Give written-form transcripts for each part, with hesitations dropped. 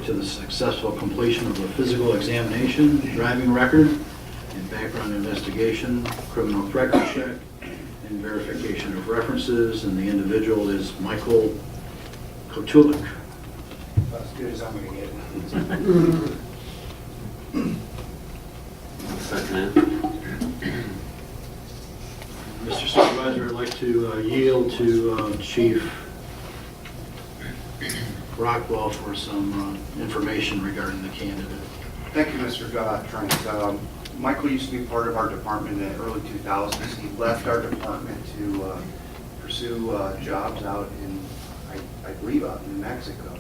to the successful completion of a physical examination, driving record, and background investigation, criminal record check, and verification of references, and the individual is Michael Kotulik. As good as I'm going to get. Second. Mr. Supervisor, I'd like to yield to Chief Rockwell for some information regarding the candidate. Thank you, Mr. Trent. Michael used to be part of our department in the early 2000s. He left our department to pursue jobs out in, I believe, out in New Mexico.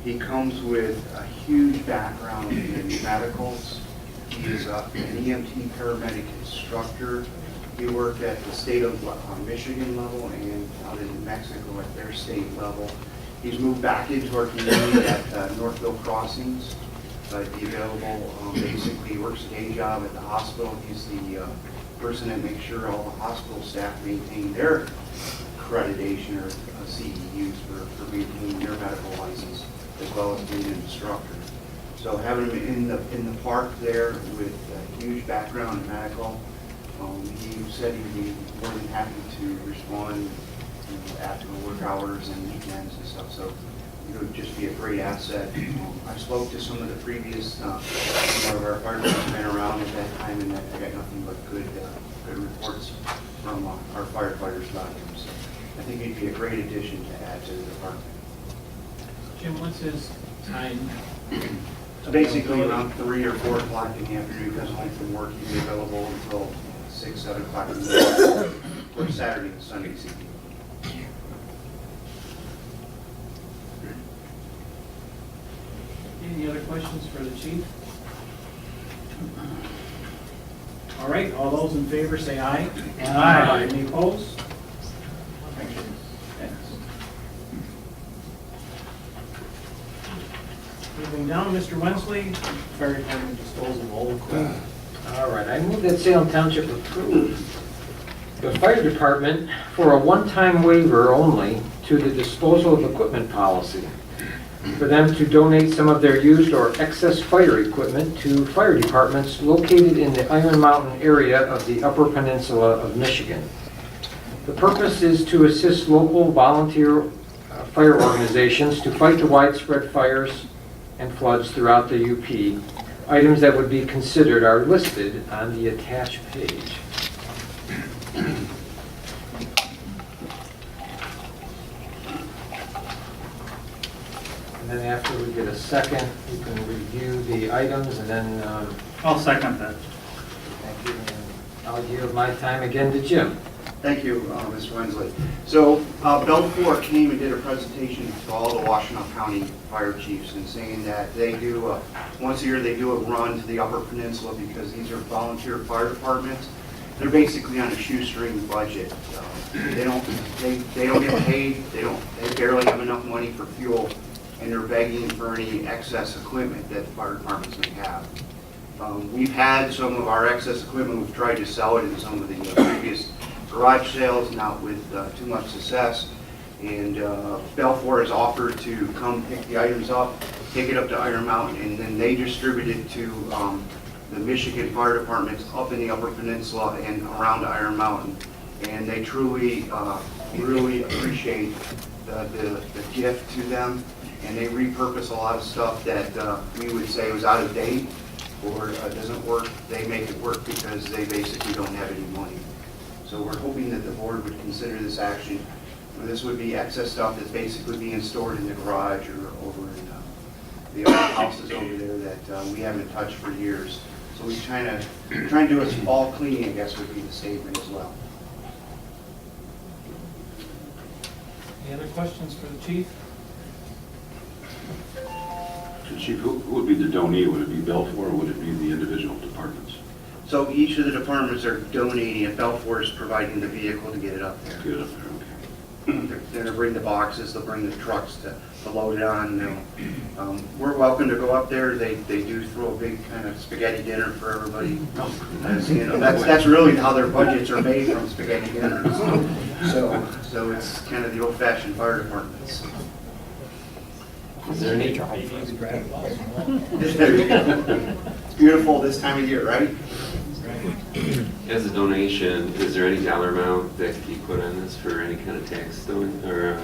He comes with a huge background in medicals. He is an EMT paramedic instructor. He worked at the state of Michigan level and out in New Mexico at their state level. He's moved back into our community at Northville Crossings. Be available. Basically, he works a day job at the hospital. He's the person that makes sure all the hospital staff maintain their accreditation or CEUs for maintaining their medical license, as well as being an instructor. So having him in the park there with a huge background in medical, he said he'd be more than happy to respond after work hours and weekends and stuff. So it would just be a great asset. I spoke to some of the previous, one of our firefighters who's been around at that time, and I got nothing but good reports from our firefighters about him. So I think he'd be a great addition to add to the department. Jim, what's his time? Basically around 3 or 4 o'clock in the afternoon, he comes home from work, he'd be available until 6, 7 o'clock in the morning, or Saturday and Sundays. Any other questions for the chief? All right, all those in favor say aye. Aye. Any opposed? Thanks. Moving down, Mr. Wensley, fire department disposal of old equipment. All right, I move that Salem Township approve the fire department for a one-time waiver only to the disposal of equipment policy, for them to donate some of their used or excess fire equipment to fire departments located in the Iron Mountain area of the Upper Peninsula of Michigan. The purpose is to assist local volunteer fire organizations to fight the widespread fires and floods throughout the UP. Items that would be considered are listed on the attached page. And then after we get a second, you can review the items, and then I'll second that. thank you. And I'll yield my time again to Jim. Thank you, Mr. Wensley. So Belfour came and did a presentation to all the Washtenaw County fire chiefs, and saying that they do, once a year, they do a run to the Upper Peninsula because these are volunteer fire departments. They're basically on a shoestring budget. They don't get paid. They barely have enough money for fuel, and they're begging for any excess equipment that the fire departments may have. We've had some of our excess equipment. We've tried to sell it in some of the previous garage sales, not with too much success. And Belfour has offered to come pick the items up, take it up to Iron Mountain, and then they distribute it to the Michigan fire departments up in the Upper Peninsula and around Iron Mountain. And they truly, really appreciate the gift to them. And they repurpose a lot of stuff that we would say was out of date or doesn't work. They make it work because they basically don't have any money. So we're hoping that the board would consider this action. This would be excess stuff that's basically being stored in the garage or over in the other houses over there that we haven't touched for years. So we're trying to do a fall cleaning, I guess would be the statement as well. Any other questions for the chief? So Chief, who would be the donee? Would it be Belfour or would it be the individual departments? So each of the departments are donating, and Belfour is providing the vehicle to get it up there. Get it up there, okay. They're going to bring the boxes, they'll bring the trucks to load it on. We're welcome to go up there. They do throw a big kind of spaghetti dinner for everybody. As, you know, that's really how their budgets are made, from spaghetti dinners. So it's kind of the old-fashioned fire departments. Is there any? It's beautiful this time of year, right? As a donation, is there any dollar amount that could be put on this for any kind of tax or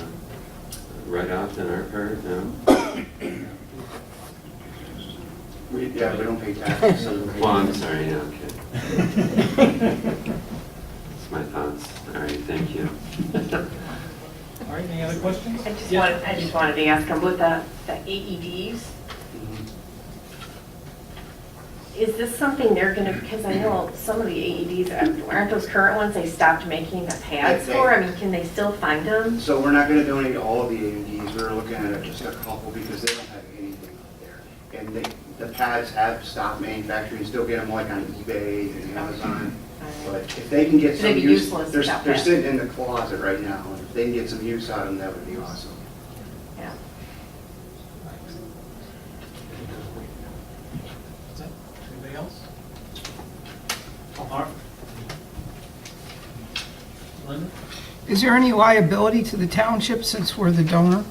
write-off on our part? No? We don't pay taxes. So Well, I'm sorry, yeah, okay. That's my thoughts. All right, thank you. All right, any other questions? I just wanted to ask him, with the AEDs, is this something they're gonna, because I know some of the AEDs, aren't those current ones they stopped making the pads for? I mean, can they still find them? So we're not going to donate all of the AEDs. We're looking at just a couple because they don't have anything out there. And the pads have stopped manufacturing. You still get them like on eBay and Amazon. But if they can get some They'd be use, useless they're without they're that. sitting in the closet right now. And if they can get some use out of them, that would be awesome. Yeah. That's it? Anybody else? All right. Linda? Is there any liability to the township since we're the donor?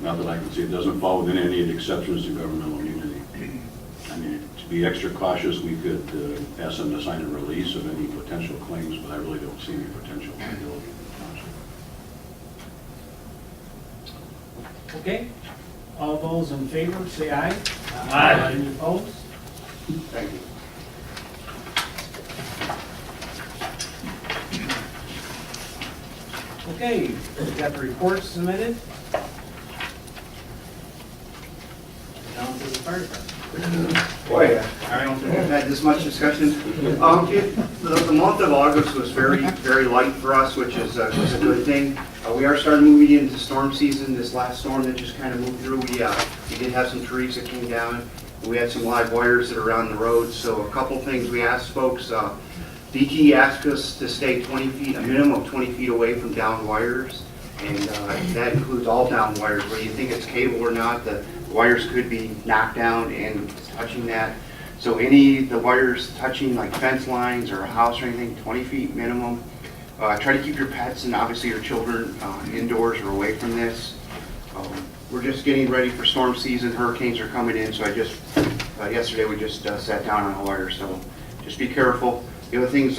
Not that I can see, it doesn't fall within any of the exceptions to governmental immunity. I mean, to be extra cautious, we could ask them to sign a release of any potential claims, but I really don't see any potential liability in the township. Okay. All those in favor, say aye. Aye. Any opposed? Thank you. Okay, we've got the reports submitted. Down to the fire department. Boy, I don't think I've had this much discussion. The month of August was very light for us, which is a good thing. We are starting moving into storm season. This last storm that just kind of moved through, we did have some trees that came down. We had some live wires that are around the road. So a couple things we asked folks. DT asked us to stay 20 feet, a minimum of 20 feet away from downed wires. And that includes all downed wires, whether you think it's cable or not. The wires could be knocked down and touching that. So the wires touching like fence lines or a house or anything, 20 feet minimum. Try to keep your pets and obviously your children indoors or away from this. We're just getting ready for storm season. Hurricanes are coming in, so yesterday we just sat down on a wire, so just be careful. The other things,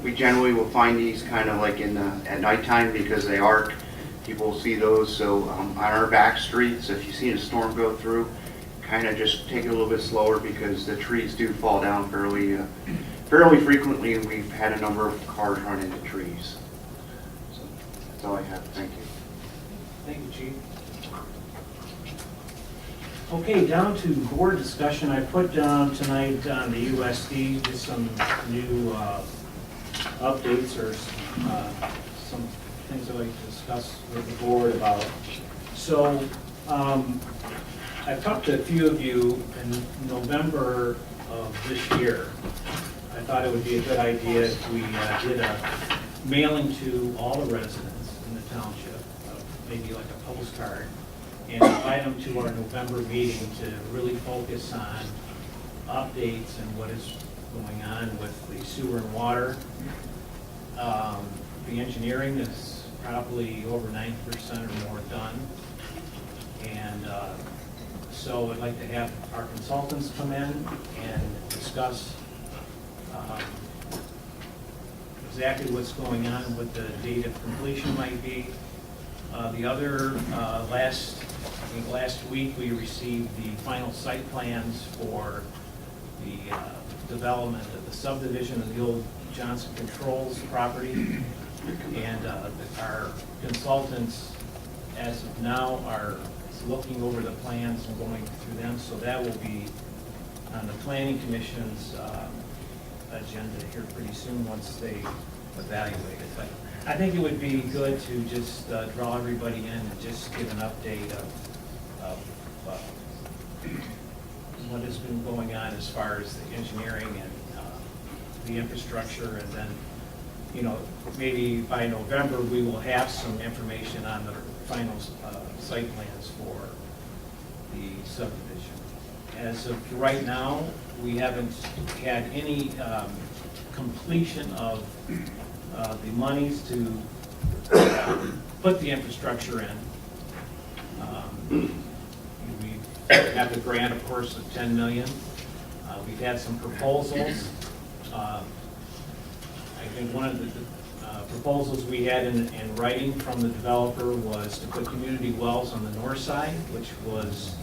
we generally will find these kind of like at nighttime because they arc. People will see those, so on our back streets, if you see a storm go through, kind of just take it a little bit slower because the trees do fall down fairly frequently, and we've had a number of cars run into trees. So that's all I have. Thank you. Thank you, Chief. Okay, down to board discussion. I put down tonight on the USD just some new updates or some things I'd like to discuss with the board about. So I've talked to a few of you in November of this year. I thought it would be a good idea if we did a mailing to all the residents in the township, maybe like a postcard, and invite them to our November meeting to really focus on updates and what is going on with the sewer and water. The engineering is probably over 90% or more done. And so I'd like to have our consultants come in and discuss exactly what's going on, what the date of completion might be. The other, last week, we received the final site plans for the development of the subdivision of the old Johnson Controls property. And our consultants, as of now, are looking over the plans and going through them. So that will be on the Planning Commission's agenda here pretty soon once they evaluate it. But I think it would be good to just draw everybody in and just give an update of what has been going on as far as the engineering and the infrastructure, and then, you know, maybe by November we will have some information on the final site plans for the subdivision. As of right now, we haven't had any completion of the monies to put the infrastructure in. We have the grant, of course, of 10 million. We've had some proposals. I think one of the proposals we had in writing from the developer was to put community wells on the north side, which was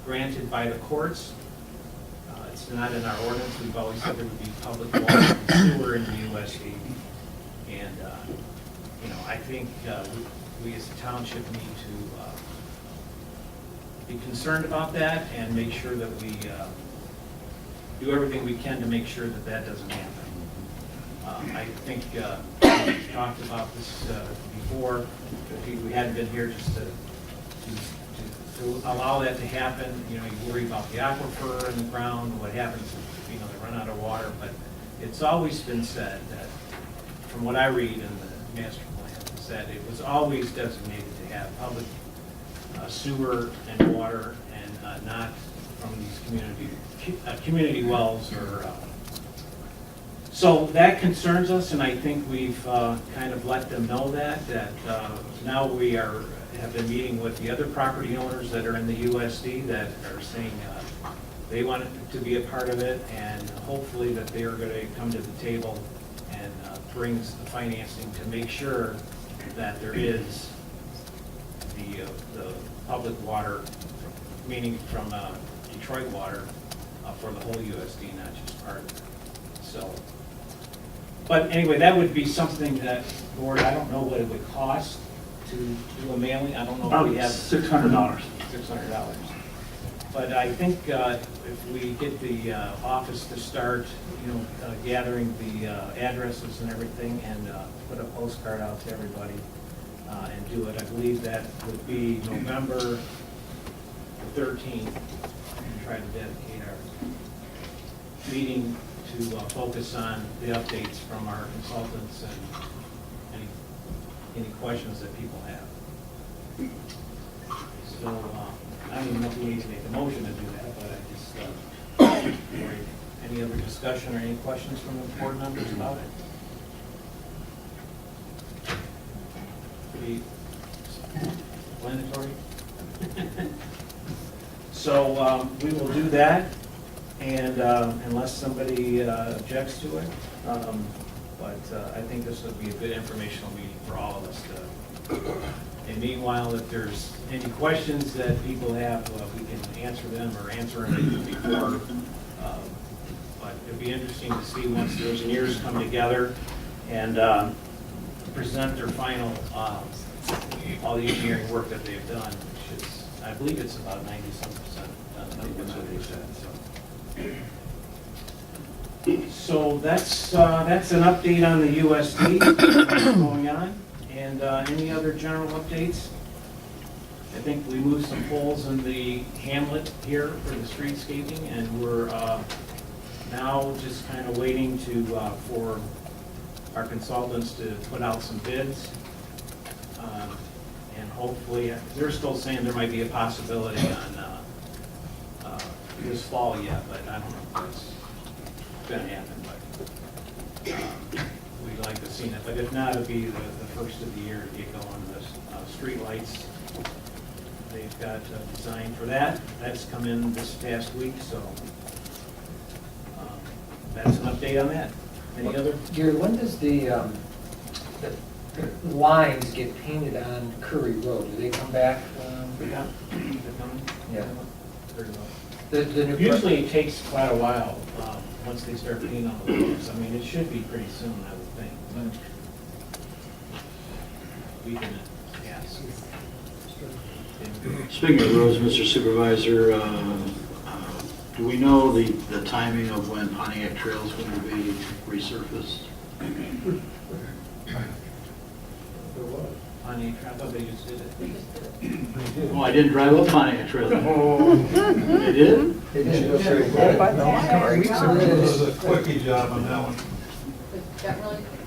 granted by the courts. It's not in our ordinance. We've always said there would be public water and sewer in the USD. And, I think we as a township need to be concerned about that and make sure that we do everything we can to make sure that that doesn't happen. I think we've talked about this before. If we hadn't been here just to allow that to happen. You worry about the aquifer in the ground, what happens if, they run out of water. But it's always been said that, from what I read in the master plan, is that it was always designated to have public sewer and water and not from these community wells or so that concerns us, and I think we've kind of let them know that now we have been meeting with the other property owners that are in the USD that are saying they want it to be a part of it, and hopefully that they are going to come to the table and bring the financing to make sure that there is the public water, meaning from Detroit water, for the whole USD, not just part of it. So, but anyway, that would be something that, Lord, I don't know what it would cost to do a mailing. I don't know if we have $600. $600. But I think if we get the office to start, gathering the addresses and everything and put a postcard out to everybody and do it, I believe that would be November the 13th, and try to dedicate our meeting to focus on the updates from our consultants and any questions that people have. So I don't even know if we need to make a motion to do that, but I just, any other discussion or any questions from the board members about it? Pretty explanatory. So we will do that, and unless somebody objects to it. But I think this would be a good informational meeting for all of us to. And meanwhile, if there's any questions that people have, we can answer them or answer them before. But it'd be interesting to see once the engineers come together and present their final, all the engineering work that they've done, which is, I believe it's about 90-some% done. That's what they said. So that's an update on the USD going on. And any other general updates? I think we moved some poles in the hamlet here for the streetscaping, and we're now just kind of waiting for our consultants to put out some bids. And hopefully, they're still saying there might be a possibility on this fall yet, but I don't know if that's going to happen. But we'd like to see it. But if not, it'll be the first of the year to get going. The street lights, they've got a design for that. That's come in this past week, so that's an update on that. Any other? Gary, when does the lines get painted on Curry Road? Do they come back? Yeah. They're coming? Yeah. Very well. The new Usually it takes quite a while, once they start painting on the roads. I mean, it should be pretty soon, I would think. But we can ask. Speaking of roads, Mr. Supervisor, do we know the timing of when Pontiac Trail is going to be resurfaced? Pontiac, I thought they just did it. Oh, I didn't drive up Pontiac Trail. They did? It was a quickie job on that one.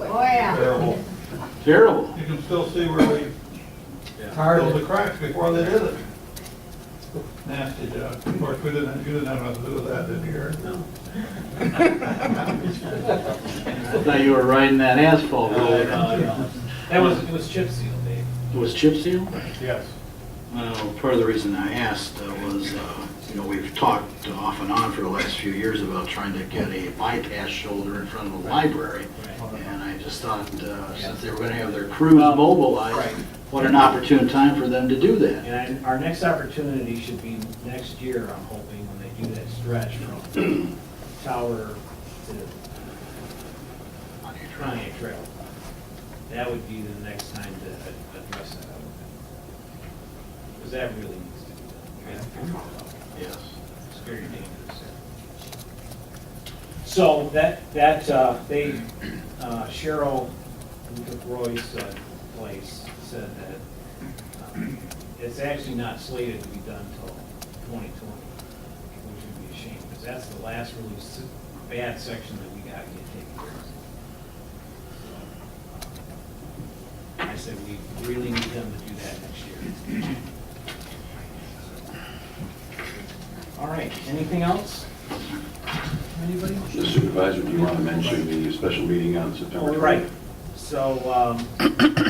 Oh, yeah. Terrible. Terrible. You can still see where we filled the cracks before they did it. Nasty job. Of course, you didn't have nothing to do with that, did you, Gary? No. I thought you were riding that asphalt road. It was chip seal, Dave. It was chip seal? Yes. Well, part of the reason I asked was, we've talked off and on for the last few years about trying to get a bypass shoulder in front of the library. And I just thought, since they were going to have their crews Well, mobilized, right. what an opportune time for them to do that. And our next opportunity should be next year, I'm hoping, when they do that stretch from Tower to Pontiac Trail. That would be the next time to address that. Because that really needs to be done. We have to figure it out. Yes. It's very dangerous. So Cheryl, who took Roy's place, said that it's actually not slated to be done until 2020, which would be a shame, because that's the last really bad section that we got to get taken care of. I said we really need them to do that next year. All right, anything else? Anybody? The supervisor, do you want to mention the special meeting on September 20th? All right, so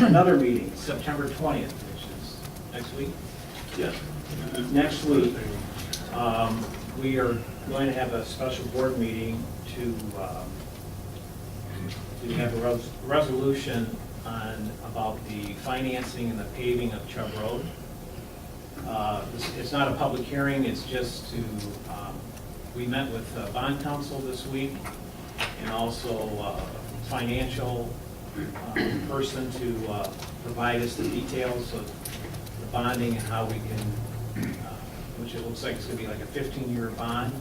another meeting, September 20th, which is next week. Yes. Next week, we are going to have a special board meeting to have a resolution about the financing and the paving of Chubb Road. It's not a public hearing, it's just to, we met with bond counsel this week and also financial person to provide us the details of the bonding and how we can, which it looks like it's going to be like a 15-year bond.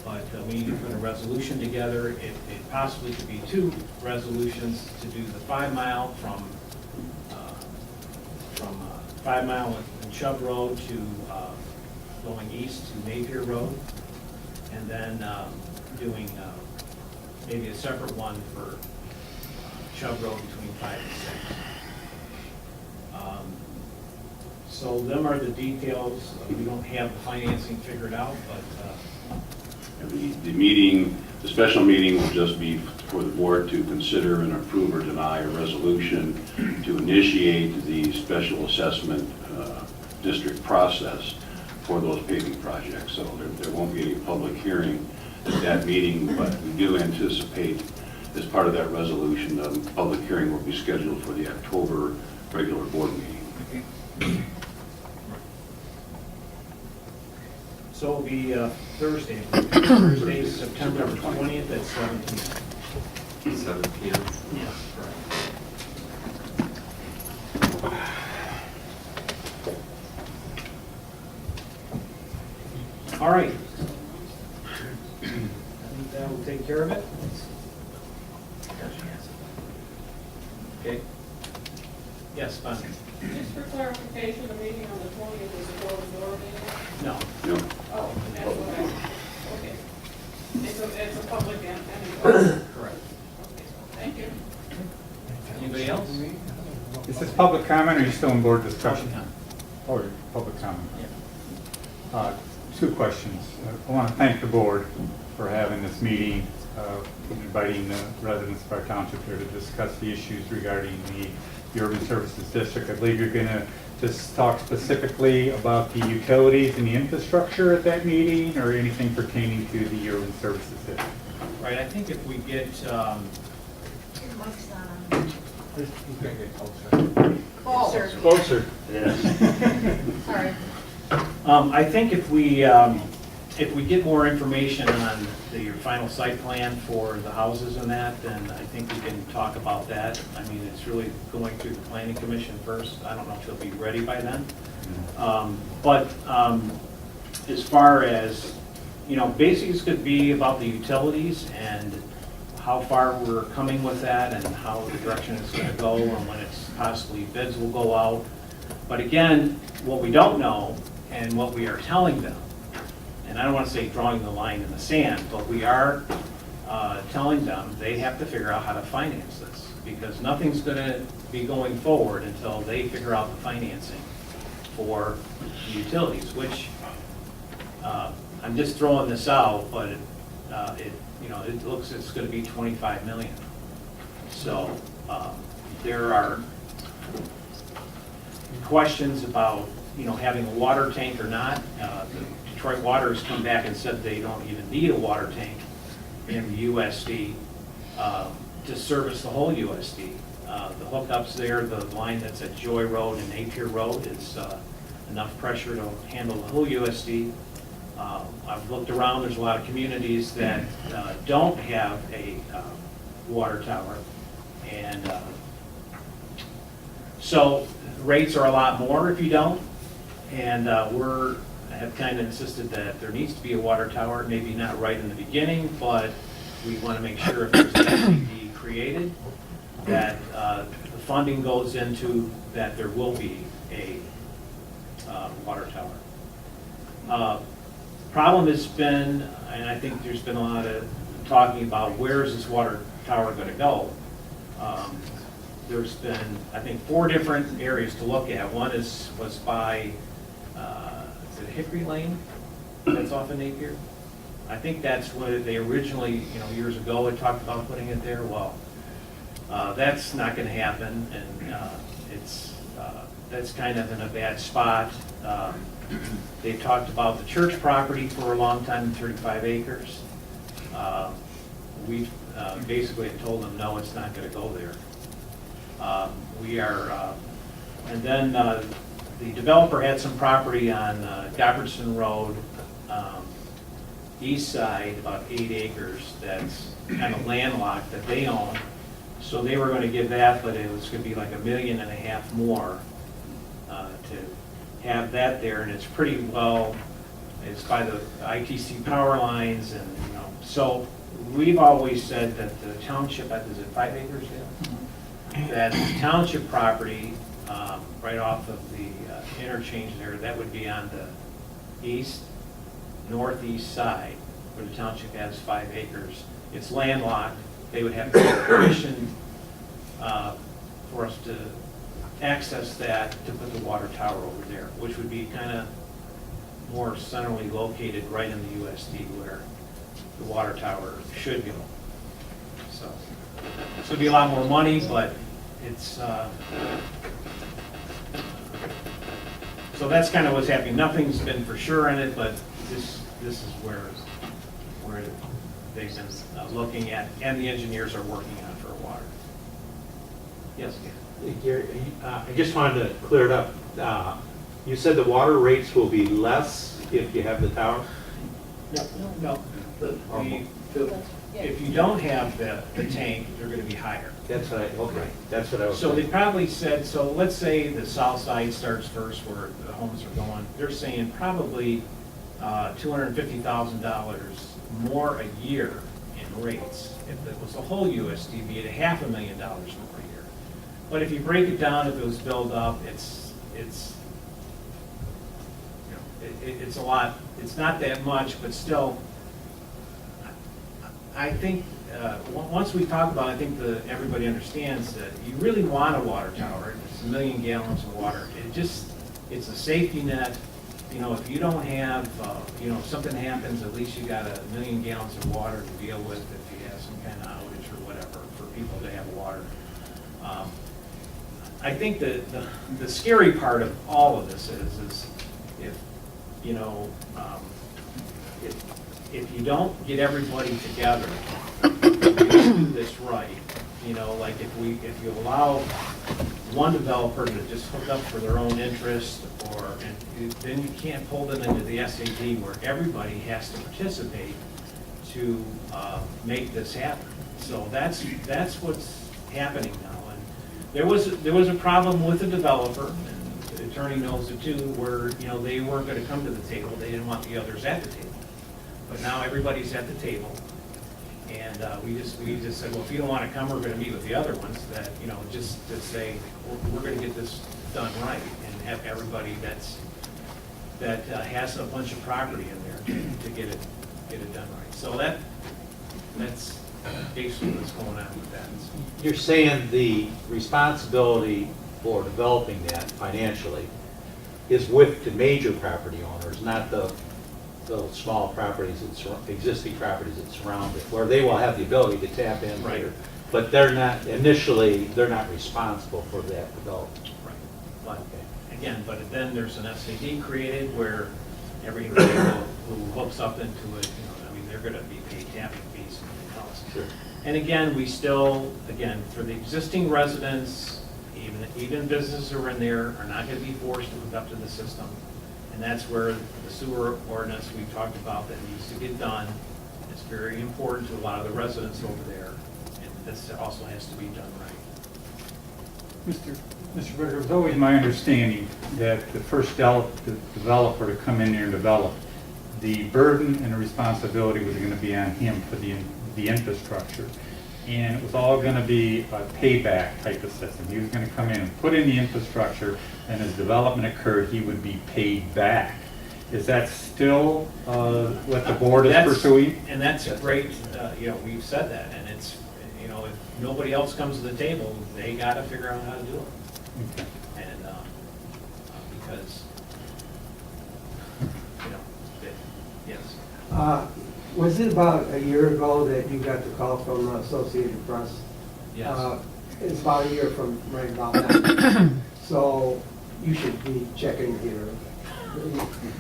But we need to put a resolution together. It possibly could be two resolutions to do the 5 mile from 5 mile in Chubb Road to going east to Napier Road, and then doing maybe a separate one for Chubb Road between 5 and 6. So them are the details. We don't have the financing figured out, but The special meeting will just be for the board to consider and approve or deny a resolution to initiate the special assessment district process for those paving projects. So there won't be any public hearing at that meeting, but we do anticipate, as part of that resolution, a public hearing will be scheduled for the October regular board meeting. so it'll be Thursday, September 20th at 7 p.m. 7 p.m. Yes, correct. All right. I think that will take care of it. Okay. Yes, Bonnie? Just for clarification, the meeting on the 20th is a closed door meeting? No. No. Oh, that's what okay. It's a public anyway. Correct. Okay, thank you. Anybody else? Is this public comment or are you still on board discussion? Public comment. Oh, public comment. Yeah. Two questions. I want to thank the board for having this meeting, inviting the residents of our township here to discuss the issues regarding the Urban Services District. I believe you're going to just talk specifically about the utilities and the infrastructure at that meeting, or anything pertaining to the Urban Services District. Right, I think if we get, Closer. Sorry. I think if we get more information on your final site plan for the houses and that, then I think we can talk about that. I mean, it's really going through the planning commission first. I don't know if they'll be ready by then. But as far as, basically it's going to be about the utilities and how far we're coming with that and how the direction it's going to go and when it's possibly bids will go out. But again, what we don't know and what we are telling them, and I don't want to say drawing the line in the sand, but we are telling them they have to figure out how to finance this, because nothing's going to be going forward until they figure out the financing for the utilities, which I'm just throwing this out, but it looks, it's going to be 25 million. So there are questions about, having a water tank or not. The Detroit Water has come back and said they don't even need a water tank in the USD to service the whole USD. The hookups there, the line that's at Joy Road and Napier Road is enough pressure to handle the whole USD. I've looked around, there's a lot of communities that don't have a water tower. And so rates are a lot more if you don't. And have kind of insisted that there needs to be a water tower, maybe not right in the beginning, but we want to make sure if there's an SCD created, that the funding goes into that there will be a water tower. Problem has been, and I think there's been a lot of talking about where is this water tower going to go. There's been, I think, 4 different areas to look at. One was by, is it Hickory Lane? That's off of Napier. I think that's what they originally, years ago, had talked about putting it there. Well, that's not going to happen, and that's kind of in a bad spot. They've talked about the church property for a long time, 35 acres. We've basically told them, no, it's not going to go there. And then the developer had some property on Govertson Road, east side, about 8 acres, that's kind of landlocked that they own. So they were going to give that, but it was going to be like $1.5 million more to have that there, and it's pretty well, it's by the ITC power lines, and so we've always said that the township, is it 5 acres there? That the township property, right off of the interchange there, that would be on the northeast side, where the township has 5 acres. It's landlocked. They would have to get permission for us to access that to put the water tower over there, which would be kind of more centrally located right in the USD where the water tower should go. So it'd be a lot more money, but it's so that's kind of what's happening. Nothing's been for sure in it, but this is where they've been looking at, and the engineers are working on for water. Yes. Gary, I just wanted to clear it up. You said the water rates will be less if you have the tower? No. If you don't have the tank, they're going to be higher. That's what I was So they saying. probably said, so let's say the south side starts first where the homes are going. They're saying probably $250,000 more a year in rates. If it was the whole USD, it'd be at $500,000 more a year. But if you break it down, if it was built up, it's a lot. It's not that much, but still, I think once we talk about it, I think everybody understands that you really want a water tower. It's 1 million gallons of water. It's a safety net. If you don't have, if something happens, at least you got 1 million gallons of water to deal with if you have some kind of outage or whatever for people to have water. I think the scary part of all of this is if if you don't get everybody together to do this right, like if you allow one developer to just hook up for their own interest, then you can't pull them into the SAD where everybody has to participate to make this happen. So that's what's happening now. And there was a problem with the developer, and the attorney knows it too, where they weren't going to come to the table. They didn't want the others at the table. But now everybody's at the table, and we just said, well, if you don't want to come, we're going to meet with the other ones. That just to say we're going to get this done right and have everybody that has a bunch of property in there to get it done right. So that's basically what's going on with that. You're saying the responsibility for developing that financially is with the major property owners, not the small properties, existing properties that surround it, where they will have the ability to tap in Right. But they're not, initially, they're not responsible for that development. Right. But, again, but then there's an SAD created where every individual who hooks up into it, I mean, they're gonna be paid tapping fees and everything else. Sure. And again, we still, again, for the existing residents, even businesses who are in there are not gonna be forced to hook up to the system. And that's where the sewer ordinance we talked about that needs to get done. It's very important to a lot of the residents over there. And this also has to be done right. Mr. Bricker, it was always my understanding that the first developer to come in there and develop, the burden and the responsibility was going to be on him for the infrastructure. And it was all going to be a payback type of system. He was going to come in and put in the infrastructure, and as development occurred, he would be paid back. Is that still what the board is pursuing? And that's great, we've said that, and it's, if nobody else comes to the table, they gotta figure out how to do it. Okay. And, because, yes, Was it about a year ago that you got the call from the Associated Press? yes. It's about a year from right about now. So you should be checking here.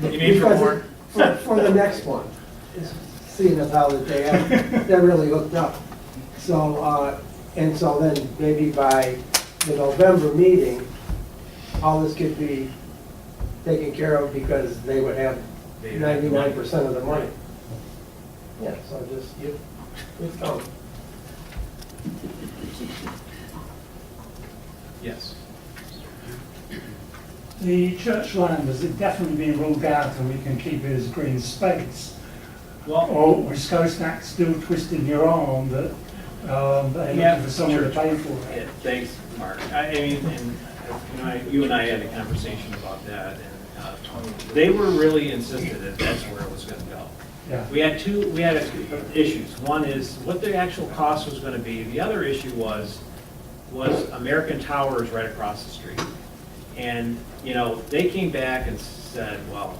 You mean for more? For the next one, seeing as how that they're really hooked up. So, and so then maybe by the November meeting, all this could be taken care of because they would have 99% of the money. Yeah, so just, it's coming. Yes. The church land, has it definitely been ruled out and we can keep it as green space? Well, Or is Coast still twisting your arm that they're looking for someone to pay for yeah, it? thanks, Mark. I mean, and you and I had a conversation about that, and they were really insistent that that's where it was gonna go. Yeah. We had two issues. One is what the actual cost was gonna be. The other issue was American Tower is right across the street. And, they came back and said, well,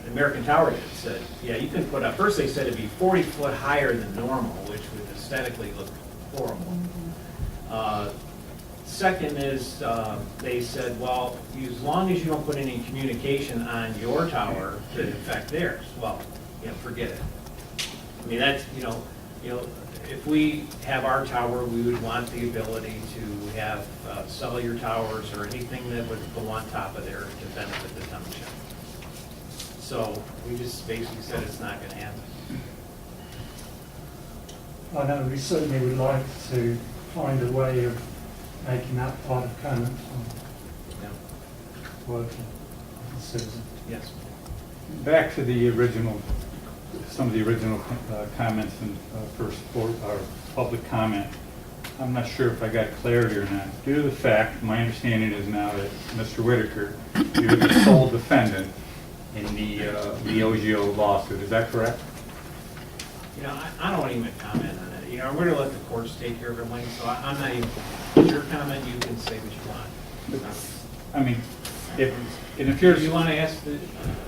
American Tower said, yeah, you can put up, first they said it'd be 40 foot higher than normal, which would aesthetically look horrible. Second is, they said, well, as long as you don't put any communication on your tower to affect theirs, well, forget it. I mean, that's, if we have our tower, we would want the ability to have cellular towers or anything that would go on top of there to benefit the township. So we just basically said it's not going to happen. I know we certainly would like to find a way of making that part of Cannon working. Susan. Yes. Back to the original, some of the original comments and first public comment. I'm not sure if I got clarity or not. Due to the fact, my understanding is now that Mr. Whitaker, you're the sole defendant in the OGO lawsuit. Is that correct? I don't want to even comment on it. We're going to let the courts take care of everything, so I'm not even, your comment, you can say what you want. I mean, if you're... Do you want to ask the...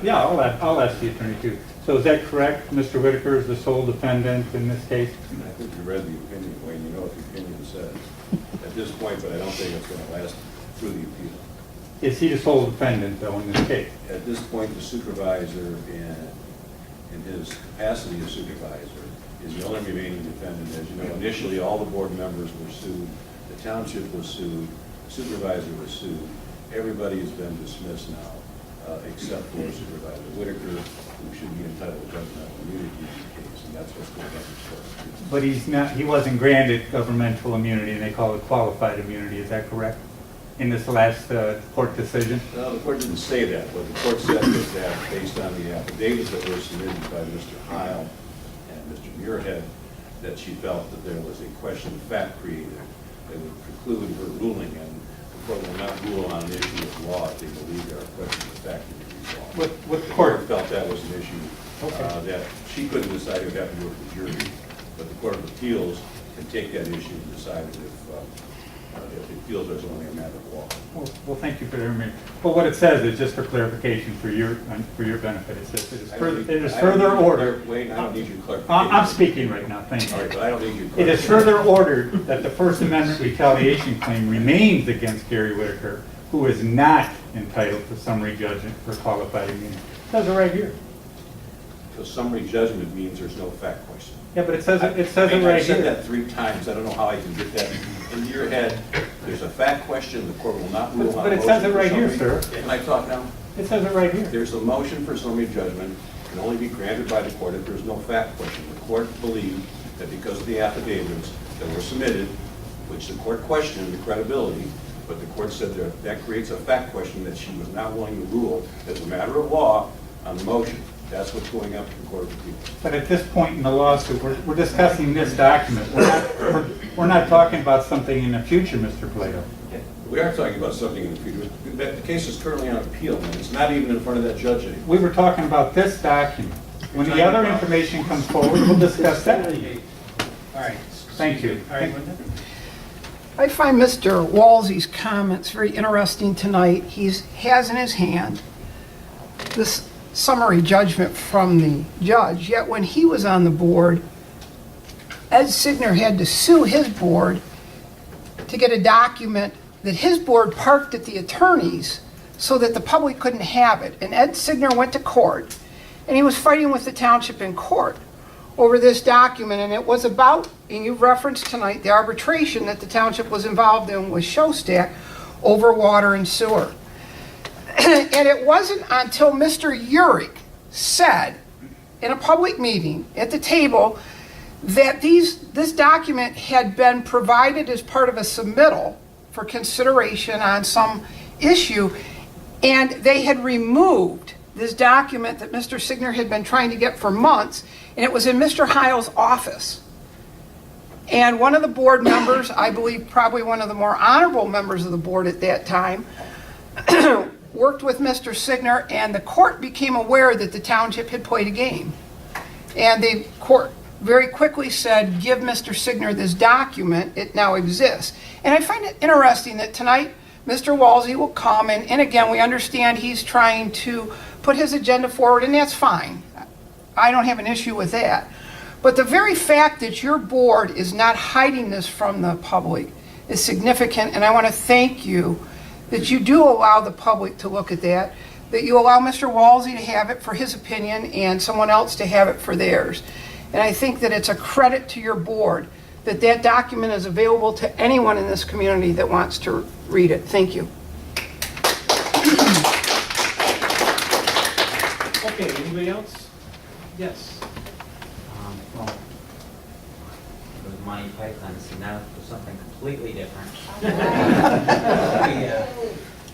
Yeah, I'll ask the attorney too. So is that correct? Mr. Whitaker is the sole defendant in this case? I think you read the opinion, Wayne, you know what the opinion says at this point, but I don't think it's going to last through the appeal. Is he the sole defendant though in this case? At this point, the supervisor in his capacity as supervisor is the only remaining defendant. As you know, initially all the board members were sued, the township was sued, the supervisor was sued. Everybody has been dismissed now, except for Supervisor Whitaker, who should be entitled to governmental immunity in the case, and that's what's going on in court. But he wasn't granted governmental immunity, and they call it qualified immunity. Is that correct? In this last court decision? No, the court didn't say that. What the court said was that based on the affidavits that were submitted by Mr. Heil and Mr. Muirhead, that she felt that there was a question of fact created that would preclude her ruling, and the court will not rule on an issue of law if they believe there are questions of fact to be resolved. What The court? court felt that was an issue that she couldn't decide. It would have to go to the jury, but the Court of Appeals can take that issue and decide if if it feels there's only a matter of law. Well, thank you for the information. But what it says is, just for clarification, for your benefit, it says it is further ordered. Wait, I don't need you to clarify. I'm speaking right now, thank All right, you. but I don't need you to It is clarify. further ordered that the First Amendment retaliation claim remains against Gary Whitaker, who is not entitled to summary judgment for qualified immunity. It says it right here. Because summary judgment means there's no fact question. Yeah, but it says it I right said here. that 3 times. I don't know how I can get that into your head. There's a fact question. The court will not rule on a But it motion says it for right here, summary- sir. Can I talk now? It says it right here. There's a motion for summary judgment can only be granted by the court if there's no fact question. The court believed that because of the affidavits that were submitted, which the court questioned the credibility, but the court said that creates a fact question that she was not willing to rule as a matter of law on the motion. That's what's going up to the Court of Appeals. But at this point in the lawsuit, we're discussing this document. We're not talking about something in the future, Mr. Plato. We are talking about something in the future. The case is currently on appeal, and it's not even in front of that judge anymore. We were talking about this document. When the other information comes forward, we'll discuss that. All right. Thank you. All right, Linda? I find Mr. Walsey's comments very interesting tonight. He has in his hand this summary judgment from the judge, yet when he was on the board, Ed Signer had to sue his board to get a document that his board parked at the attorney's so that the public couldn't have it. And Ed Signer went to court, and he was fighting with the township in court over this document, and it was about, and you referenced tonight, the arbitration that the township was involved in with Showstack over water and sewer. And it wasn't until Mr. Urick said in a public meeting at the table that this document had been provided as part of a submittal for consideration on some issue, and they had removed this document that Mr. Signer had been trying to get for months, and it was in Mr. Heil's office. And one of the board members, I believe probably one of the more honorable members of the board at that time, worked with Mr. Signer, and the court became aware that the township had played a game. And the court very quickly said, give Mr. Signer this document, it now exists. And I find it interesting that tonight Mr. Walsey will come, and again, we understand he's trying to put his agenda forward, and that's fine. I don't have an issue with that. But the very fact that your board is not hiding this from the public is significant, and I want to thank you that you do allow the public to look at that, that you allow Mr. Walsey to have it for his opinion and someone else to have it for theirs. And I think that it's a credit to your board that that document is available to anyone in this community that wants to read it. Thank you. Okay, anybody else? Yes. Well, it was Monty Python, so now for something completely different.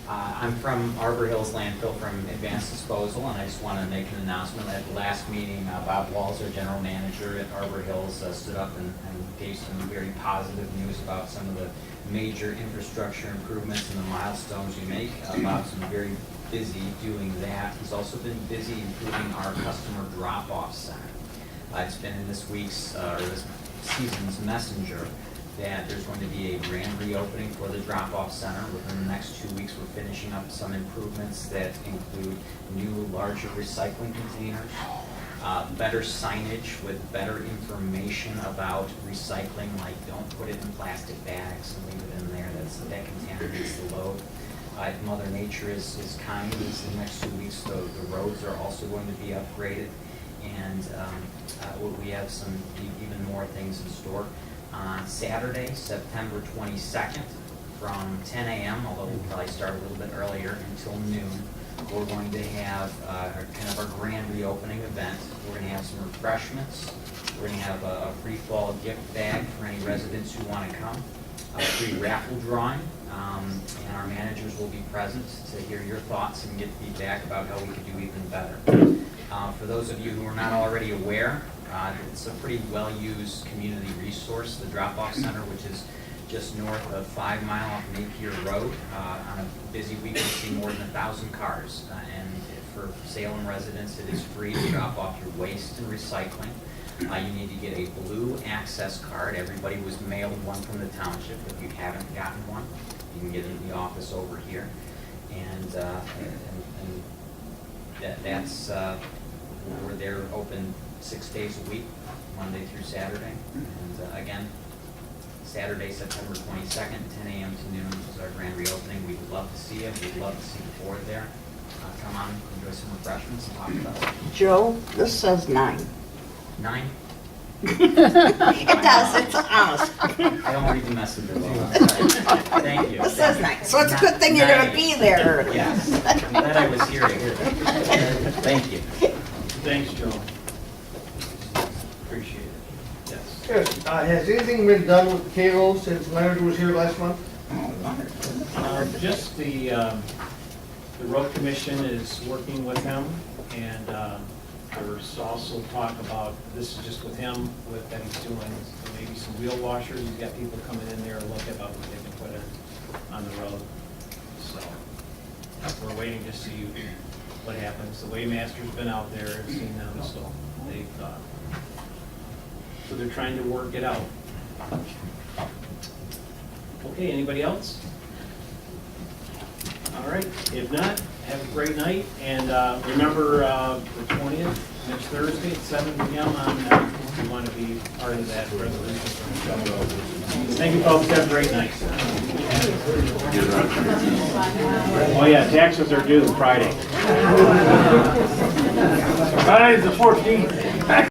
I'm from Arbor Hills Landfill from Advanced Disposal, and I just want to make an announcement. At the last meeting, Bob Walls, our general manager at Arbor Hills, stood up and gave some very positive news about some of the major infrastructure improvements and the milestones you make. Bob's been very busy doing that. He's also been busy improving our customer drop-off center. It's been in this week's, or this season's messenger, that there's going to be a grand reopening for the drop-off center. Within the next 2 weeks, we're finishing up some improvements that include new, larger recycling containers, better signage with better information about recycling, like don't put it in plastic bags and leave it in there. That contaminates the load. If Mother Nature is kind, in the next 2 weeks, the roads are also going to be upgraded, and we have some even more things in store. On Saturday, September 22nd, from 10 a.m., although we'll probably start a little bit earlier, until noon, we're going to have our grand reopening event. We're going to have some refreshments. We're going to have a free fall gift bag for any residents who want to come, a free raffle drawing, and our managers will be present to hear your thoughts and get feedback about how we could do even better. For those of you who are not already aware, it's a pretty well-used community resource, the drop-off center, which is just north of 5 Mile off Napier Road. On a busy week, we see more than 1,000 cars. And for Salem residents, it is free to drop off your waste and recycling. You need to get a blue access card. Everybody was mailed one from the township. If you haven't gotten one, you can get it in the office over here. And that's, we're there open 6 days a week, Monday through Saturday. And again, Saturday, September 22nd, 10 a.m. to noon is our grand reopening. We would love to see you. We'd love to see the board there. Come on, enjoy some refreshments and talk about it. Joe, this says 9. 9? It does, it's honest. I don't read the messages. Thank you. It says 9, so it's a good thing you're gonna be there early. Yes, I'm glad I was here. Thank you. Thanks, Joe. Appreciate it. Yes. Yes, has anything been done with Kalo since Leonard was here last month? Just the road commission is working with him, and there's also talk about, this is just with him, with that he's doing maybe some wheel washers. He's got people coming in there to look at what they can put in on the road. So we're waiting to see what happens. The Waymaster's been out there and seen them, so they're trying to work it out. Okay, anybody else? All right, if not, have a great night, and remember the 20th, next Thursday at 7 p.m. on, if you want to be part of that resolution from the road. Thank you, folks, have a great night. Oh yeah, taxes are due Friday. Friday the 14th.